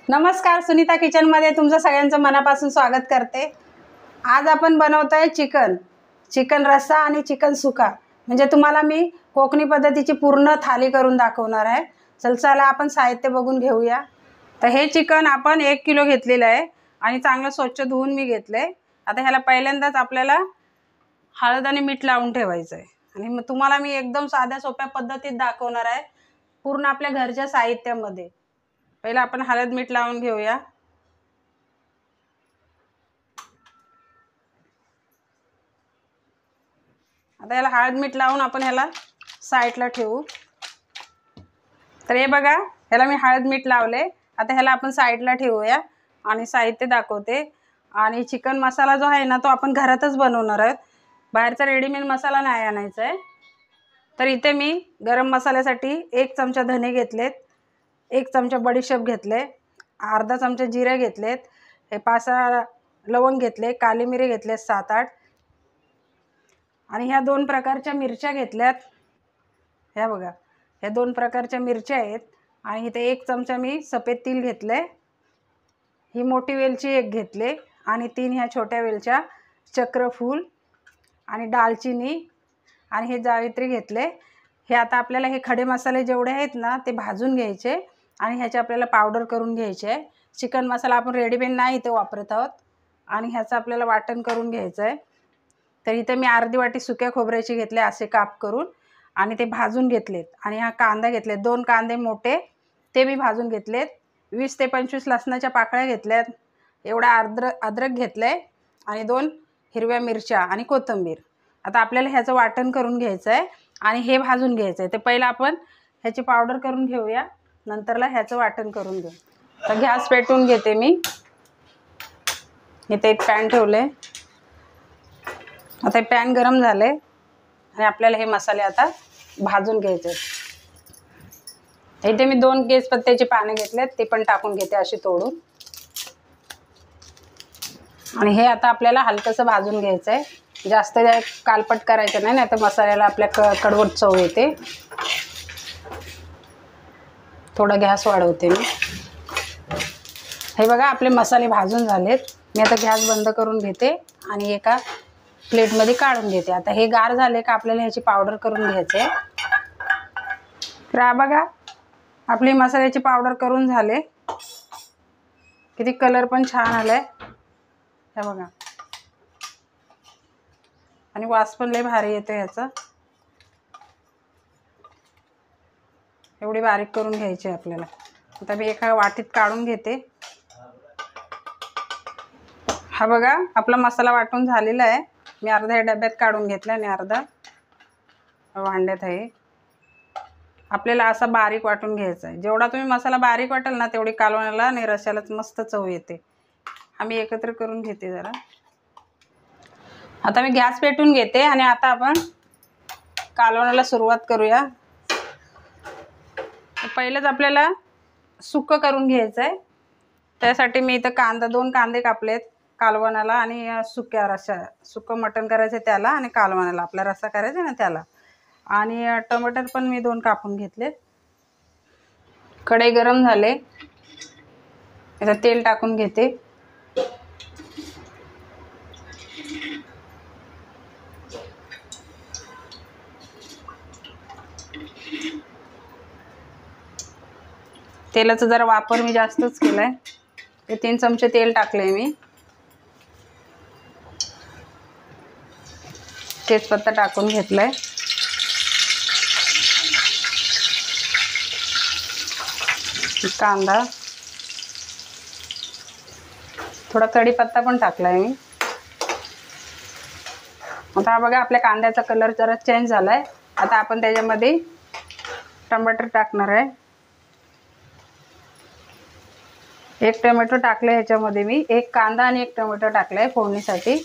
नमस्कार, सुनीता किचनमध्ये तुमचं सगळ्यांचं मनापासून स्वागत करते। आज आपण बनवतोय चिकन रस्सा आणि चिकन सुका। म्हणजे तुम्हाला मी कोकणी पद्धतीची पूर्ण थाली करून दाखवणार आहे। चला आपण साहित्य बघून घेऊया। तर हे चिकन आपण 1 किलो घेतलेलं आहे आणि चांगलं स्वच्छ धुवून मी घेतलंय। आता ह्याला पहिल्यांदाच आपल्याला हळद आणि मीठ लावून ठेवायचं आहे आणि मग तुम्हाला मी एकदम साध्या सोप्या पद्धतीत दाखवणार आहे, पूर्ण आपल्या घरच्या साहित्यामध्ये। पहिला आपण हळद मीठ लावून घेऊया। आता याला हळद मीठ लावून आपण ह्याला साईडला ठेवू। तर हे बघा, ह्याला मी हळद मीठ लावले। आता ह्याला आपण साईडला ठेवूया आणि साहित्य दाखवते। आणि चिकन मसाला जो आहे ना, तो आपण घरातच बनवणार आहोत, बाहेरचा रेडीमेड मसाला नाही आणायचा आहे। तर इथे मी गरम मसाल्यासाठी 1 चमचा धने घेतलेत, 1 चमचा बडीशेप घेतले, अर्धा चमचा जिरे घेतलेत, हे 5-6 लवंग घेतले, काली मिरी घेतले 7-8 आणि ह्या 2 प्रकारच्या मिरच्या घेतल्यात। ह्या बघा, ह्या 2 प्रकारच्या मिरच्या आहेत। आणि इथे 1 चमचा मी सफेद तीळ घेतले, ही मोठी वेलची 1 घेतले आणि 3 ह्या छोट्या वेलच्या, चक्रफूल आणि दालचिनी आणि हे जावित्री घेतले। हे आता आपल्याला हे खडे मसाले जेवढे आहेत ना, ते भाजून घ्यायचे आणि ह्याचे आपल्याला पावडर करून घ्यायचे आहे। चिकन मसाला आपण रेडीमेड नाही इथे वापरत आहोत आणि ह्याचं आपल्याला वाटण करून घ्यायचं आहे। तर इथे मी अर्धी वाटी सुक्या खोबऱ्याची घेतले असे काप करून आणि ते भाजून घेतलेत। आणि हा कांदा घेतले, 2 कांदे मोठे, ते मी भाजून घेतलेत। 20 ते 25 लसणाच्या पाकळ्या घेतल्यात, एवढा अद्रक घेतले आणि 2 हिरव्या मिरच्या आणि कोथिंबीर। आता आपल्याला ह्याचं वाटण करून घ्यायचं आहे आणि हे भाजून घ्यायचं आहे। ते पहिला आपण ह्याची पावडर करून घेऊया, नंतरला ह्याचं वाटण करून घेऊ। तर गॅस पेटवून घेते मी। इथे एक पॅन ठेवले। आता पॅन गरम झाले आणि आपल्याला हे मसाले आता भाजून घ्यायचे। इथे मी 2 तेजपत्त्याची पाने घेतलेत, ते पण टाकून घेते अशी तोडून। आणि हे आता आपल्याला हलकंसं भाजून घ्यायचं आहे, जास्त कालपट करायचं नाही, नाही तर मसाल्याला आपल्या कडवट चव येते। थोडा गॅस वाढवते मी। हे बघा, आपले मसाले भाजून झालेत। मी आता गॅस बंद करून घेते आणि एका प्लेटमध्ये काढून घेते। आता हे गार झाले का आपल्याला ह्याची पावडर करून घ्यायची आहे। तर बघा, आपली मसाल्याची पावडर करून झाले, किती कलर पण छान आलाय, हे बघा, आणि वास पण लय भारी येतो ह्याचा। एवढी बारीक करून घ्यायची आपल्याला। आता मी एका वाटीत काढून घेते। हा बघा, आपला मसाला वाटून झालेला आहे। मी अर्धा ह्या डब्यात काढून घेतला आणि अर्धा भांड्यात आहे। आपल्याला असा बारीक वाटून घ्यायचा आहे। जेवढा तुम्ही मसाला बारीक वाटाल ना, तेवढी कालवणाला आणि रश्श्यालाच मस्त चव येते। आम्ही एकत्र करून घेते जरा। आता मी गॅस पेटवून घेते आणि आता आपण कालवणाला सुरुवात करूया। पहिलेच आपल्याला सुक्क करून घ्यायचं आहे। त्यासाठी मी इथं 2 कांदे कापलेत कालवणाला आणि सुक्क मटण करायचं त्याला, आणि कालवणाला आपला रस्सा करायचा ना त्याला। आणि टमाटर पण मी 2 कापून घेतलेत। कढई गरम झाले, याच्यात तेल टाकून घेते। तेलाचा जरा वापर मी जास्तच केलाय, 3 चमचे तेल टाकले मी। तेजपत्ता टाकून घेतलाय, कांदा, थोडा कढीपत्ता पण टाकलाय मी। आता बघा, आपल्या कांद्याचा कलर जरा चेंज झालाय। आता आपण त्याच्यामध्ये टमाटर टाकणार आहे। 1 टोमॅटो टाकले ह्याच्यामध्ये मी, 1 कांदा आणि 1 टोमॅटो टाकलाय फोडणीसाठी।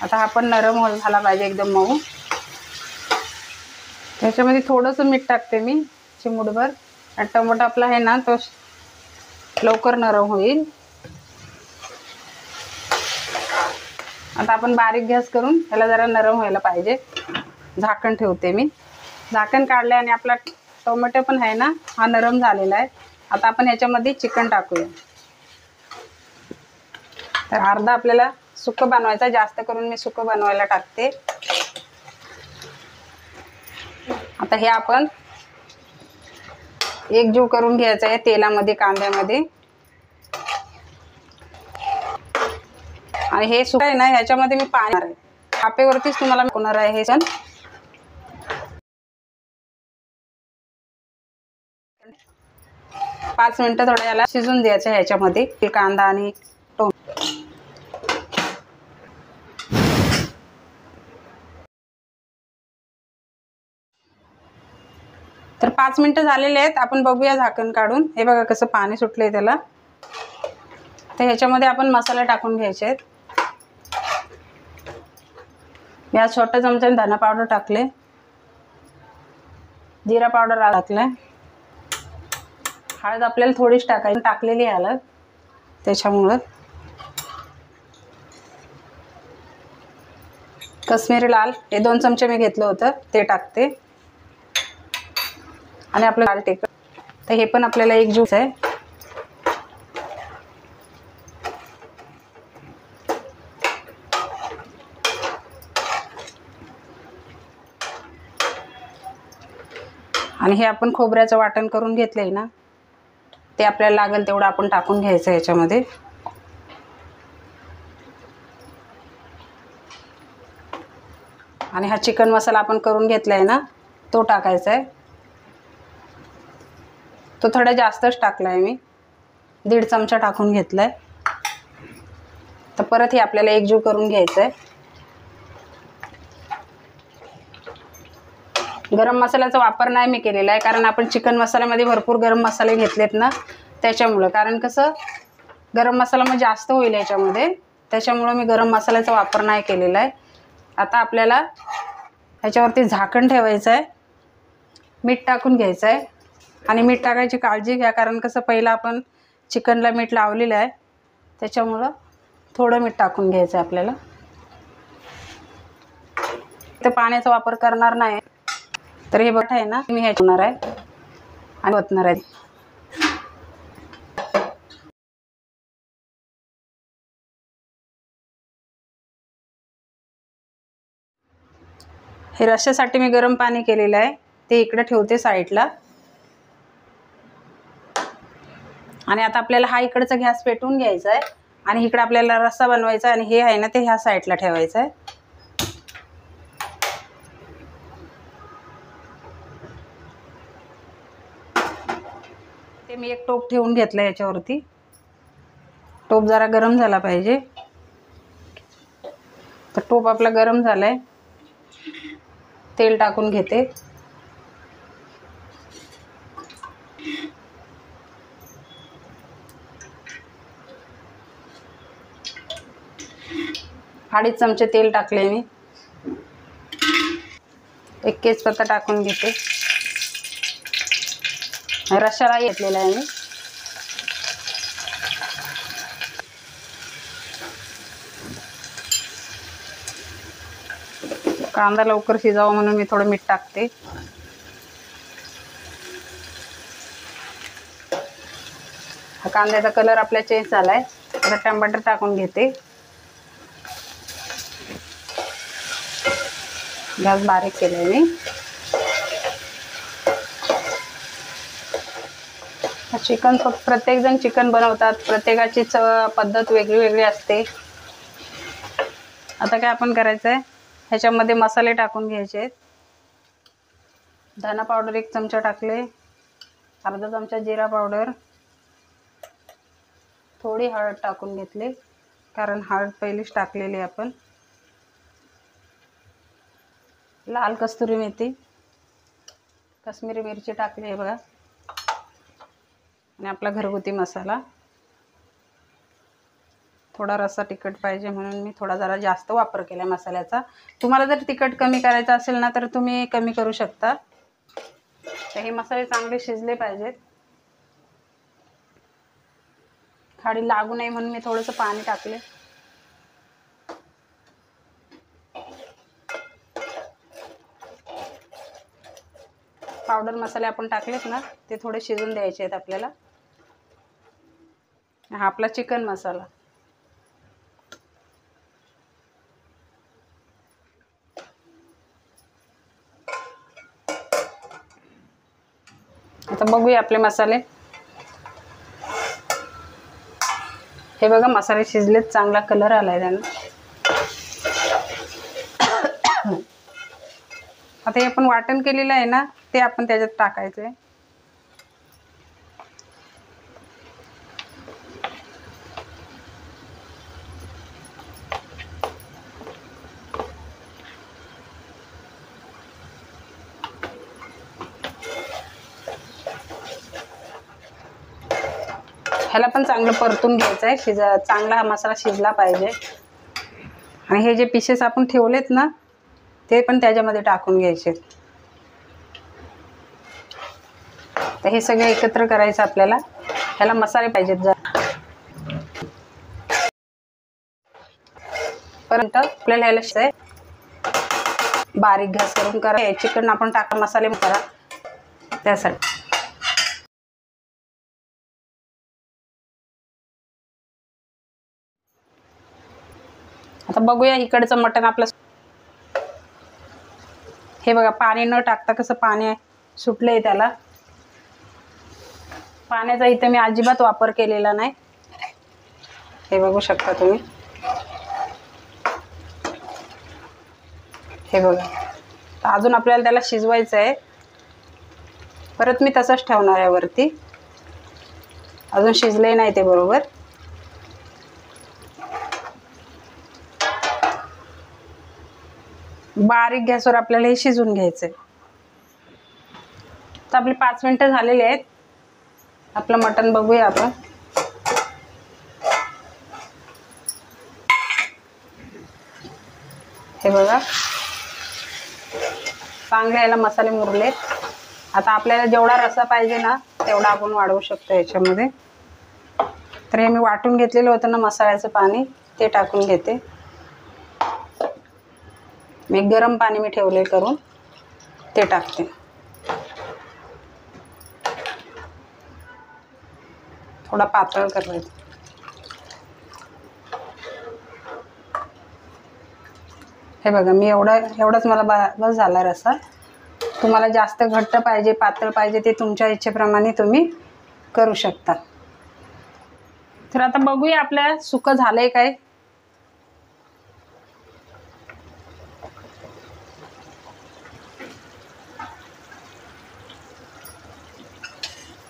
आता हा पण नरम झाला पाहिजे, एकदम मऊ। त्याच्यामध्ये थोडंसं मीठ टाकते मी, चिमूटभर। आणि टोमॅटो आपला आहे ना, तो लवकर नरम होईल। आता आपण बारीक गॅस करून ह्याला जरा नरम व्हायला पाहिजे। झाकण ठेवते मी। झाकण काढले आणि आपला टोमॅटो पण आहे ना, हा नरम झालेला आहे। आता आपण ह्याच्यामध्ये चिकन टाकूया। तर अर्धा आपल्याला सुकं बनवायचं, जास्त करून मी सुकं बनवायला टाकते। आता हे आपण एकजीव करून घ्यायचं आहे तेलामध्ये, कांद्यामध्ये। आणि हे सुकं आहे ना, ह्याच्यामध्ये मी पाणी आहे, वाफेवरतीच तुम्हाला होणार आहे हे सण। 5 मिनिटं थोडं याला शिजून द्यायचं ह्याच्यामध्ये, ते कांदा आणि तर 5 मिनिटं झालेले आहेत। आपण बघूया झाकण काढून। हे बघा कसं पाणी सुटलंय त्याला। तर ह्याच्यामध्ये आपण मसाले टाकून घ्यायचे आहेत। या छोट्या चमच्याने धना पावडर टाकले, जिरा पावडर टाकलाय, हळद आपल्याला थोडीच टाकायची, टाकलेली हळद त्याच्यामुळं। काश्मीरी लाल हे 2 चमचे मी घेतलं होतं, ते टाकते। आणि आपलं लाल तिखट, तर हे पण आपल्याला एक ज्यूस आहे। आणि हे आपण खोबऱ्याचं वाटण करून घेतलंय ना, ते आपल्याला लागेल तेवढं आपण टाकून घ्यायचं याच्यामध्ये। आणि हा चिकन मसाला आपण करून घेतलाय ना, तो टाकायचा आहे। तो थोडा जास्तच टाकलाय मी, 1.5 चमचा टाकून घेतलाय। तर परत हे आपल्याला एकजीव करून घ्यायचं आहे। गरम मसाल्याचा वापर नाही मी केलेला आहे, कारण आपण चिकन मसाल्यामध्ये भरपूर गरम मसाले घेतलेत ना, त्याच्यामुळं। कारण कसं गरम मसाला मग जास्त होईल याच्यामध्ये, त्याच्यामुळं मी गरम मसाल्याचा वापर नाही केलेला आहे। आता आपल्याला ह्याच्यावरती झाकण ठेवायचं आहे, मीठ टाकून घ्यायचं आहे। आणि मीठ टाकायची काळजी घ्या, कारण कसं पहिलं आपण चिकनला मीठ लावलेलं आहे, त्याच्यामुळं थोडं मीठ टाकून घ्यायचं आहे आपल्याला। तर पाण्याचा वापर करणार नाही, तर हे बट आहे ना, मी हे होणार आहे आणि ओतणार आहे। हे रश्श्यासाठी मी गरम पाणी केलेलं आहे, ते इकडे ठेवते साईडला। आणि आता आपल्याला हा इकडचा गॅस पेटवून घ्यायचा आहे, आणि इकडे आपल्याला रस्सा बनवायचा आहे, आणि हे आहे ना ते ह्या साईडला ठेवायचं आहे। ते मी एक टोप ठेवून घेतलं याच्यावरती, टोप जरा गरम झाला पाहिजे। तर टोप आपला गरम झालाय, तेल टाकून घेते। अडीच चमचे तेल टाकले मी, एक तेजपत्ता टाकून घेते। रश्शाला घेतलेला आहे मी। कांदा लवकर शिजावा म्हणून मी थोडं मीठ टाकते। हा कांद्याचा कलर आपला चेंज झालाय, आता टमाटर टाकून घेते। गॅस बारीक केलाय मी। चिकन प्रत्येक जण चिकन बनवतात, प्रत्येकाची पद्धत वेगळी वेगळी असते। आता काय आपण करायचंय, ह्याच्यामध्ये मसाले टाकून घ्यायचे आहेत। धना पावडर 1 चमचा टाकले, अर्धा चमचा जिरा पावडर, थोडी हळद टाकून घेतली, कारण हळद पहिलीच टाकलेली आपण। लाल कस्तुरी मेथी, काश्मीरी मिरची टाकली आहे बघा, आणि आपला घरगुती मसाला। थोडा रस्सा तिखट पाहिजे म्हणून मी थोडा जरा जास्त वापर केला मसाल्याचा। तुम्हाला जर तिखट कमी करायचं असेल ना, तर तुम्ही कमी करू शकता। तर हे मसाले चांगले शिजले पाहिजेत, खाली लागू नये म्हणून मी थोडंसं पाणी टाकले। पावडर मसाले आपण टाकलेत ना, ते थोडे शिजून द्यायचे आहेत आपल्याला। हा आपला चिकन मसाला, आता बघूया आपले मसाले. हे बघा मसाले शिजलेत, चांगला कलर आलाय त्यांना. आता हे आपण वाटण केलेलं आहे ना, ते आपण त्याच्यात टाकायचं आहे. ह्याला पण चांगलं परतून घ्यायचं आहे. चांगला हा मसाला शिजला पाहिजे. आणि हे जे पीसेस आपण ठेवलेत ना, ते पण त्याच्यामध्ये टाकून घ्यायचे. तर हे सगळं एकत्र करायचं आपल्याला. ह्याला मसाले पाहिजेत जरा. परंतु आपल्याला ह्याला शिजाय बारीक गॅस करून करा. चिकन आपण टाका, मसाले करा त्यासाठी. आता बघूया इकडचं मटण आपलं. हे बघा पाणी न टाकता कसं पाणी सुटलंय त्याला. पाण्याचा इथे मी अजिबात वापर केलेला नाही. हे बघू शकता तुम्ही. हे बघा. तर अजून आपल्याला त्याला शिजवायचं आहे. परत मी तसंच ठेवणार आहे वरती. अजून शिजले नाही ते बरोबर. बारीक गॅसवर आपल्याला हे शिजून घ्यायचंय. तर आपले 5 मिनिटं झालेले आहेत. आपलं मटण बघूया आपण. हे बघा चांगले याला मसाले मुरलेत. आता आपल्याला जेवढा रस्सा पाहिजे ना, तेवढा आपण वाढवू शकतो याच्यामध्ये. तर हे मी वाटून घेतलेलं होतं ना मसाल्याचं पाणी, ते टाकून घेते. मी गरम पाणी मी ठेवले करून, ते टाकते. थोडा पातळ करायचं. हे बघा मी एवढाच मला बस झाला रस्सा. तुम्हाला जास्त घट्ट पाहिजे, पातळ पाहिजे, ते तुमच्या इच्छेप्रमाणे तुम्ही करू शकता. तर आता बघूया आपल्या सुकं झालंय काय.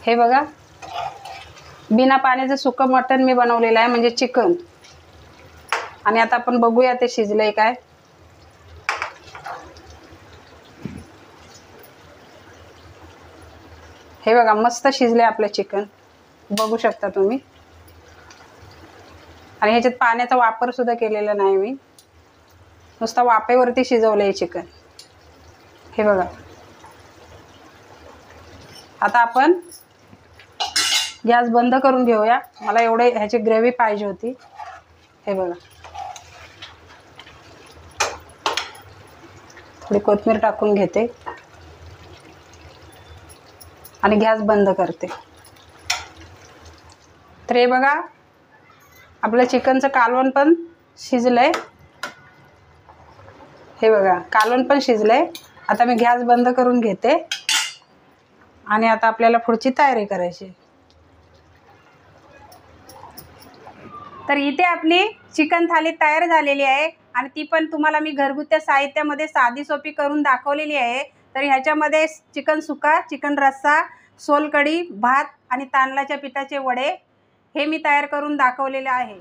हे बघा बिना पाण्याचं सुकं मटण मी बनवलेलं आहे, म्हणजे चिकन. आणि आता आपण बघूया ते शिजलंय काय. हे बघा मस्त शिजले आपलं चिकन, बघू शकता तुम्ही. आणि ह्याच्यात पाण्याचा वापर सुद्धा केलेला नाही मी, नुसता वाफेवरती शिजवलंय चिकन. हे बघा. आता आपण गॅस बंद करून घेऊया. मला ह्याची ग्रेव्ही पाहिजे होती. हे बघा थोडी कोथिंबीर टाकून घेते आणि गॅस बंद करते. तर हे बघा आपलं चिकनचं कालवण पण शिजलंय. हे बघा कालवण पण शिजलंय. आता मी गॅस बंद करून घेते आणि आता आपल्याला पुढची तयारी करायची. तर इथे आपली चिकन थाली तयार झालेली आहे आणि ती पण तुम्हाला मी घरगुती साहित्यामध्ये साधी सोपी करून दाखवलेली आहे. तर ह्याच्यामध्ये चिकन सुका, चिकन रस्सा, सोलकढी, भात आणि तांदळाच्या पिठाचे वडे हे मी तयार करून दाखवलेले आहे.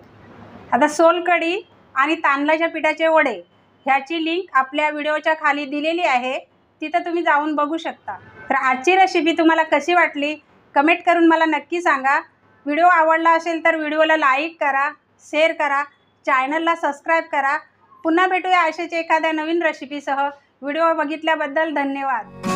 आता सोलकढी आणि तांदळाच्या पिठाचे वडे ह्याची लिंक आपल्या व्हिडिओच्या खाली दिलेली आहे, तिथं तुम्ही जाऊन बघू शकता. तर आजची रेसिपी तुम्हाला कशी वाटली कमेंट करून मला नक्की सांगा. व्हिडिओ आवडला असेल तर व्हिडिओला लाईक करा, शेअर करा, चॅनलला सबस्क्राईब करा. पुन्हा भेटूया अशाच एखाद्या नवीन रेसिपीसह. व्हिडिओ बघितल्याबद्दल धन्यवाद.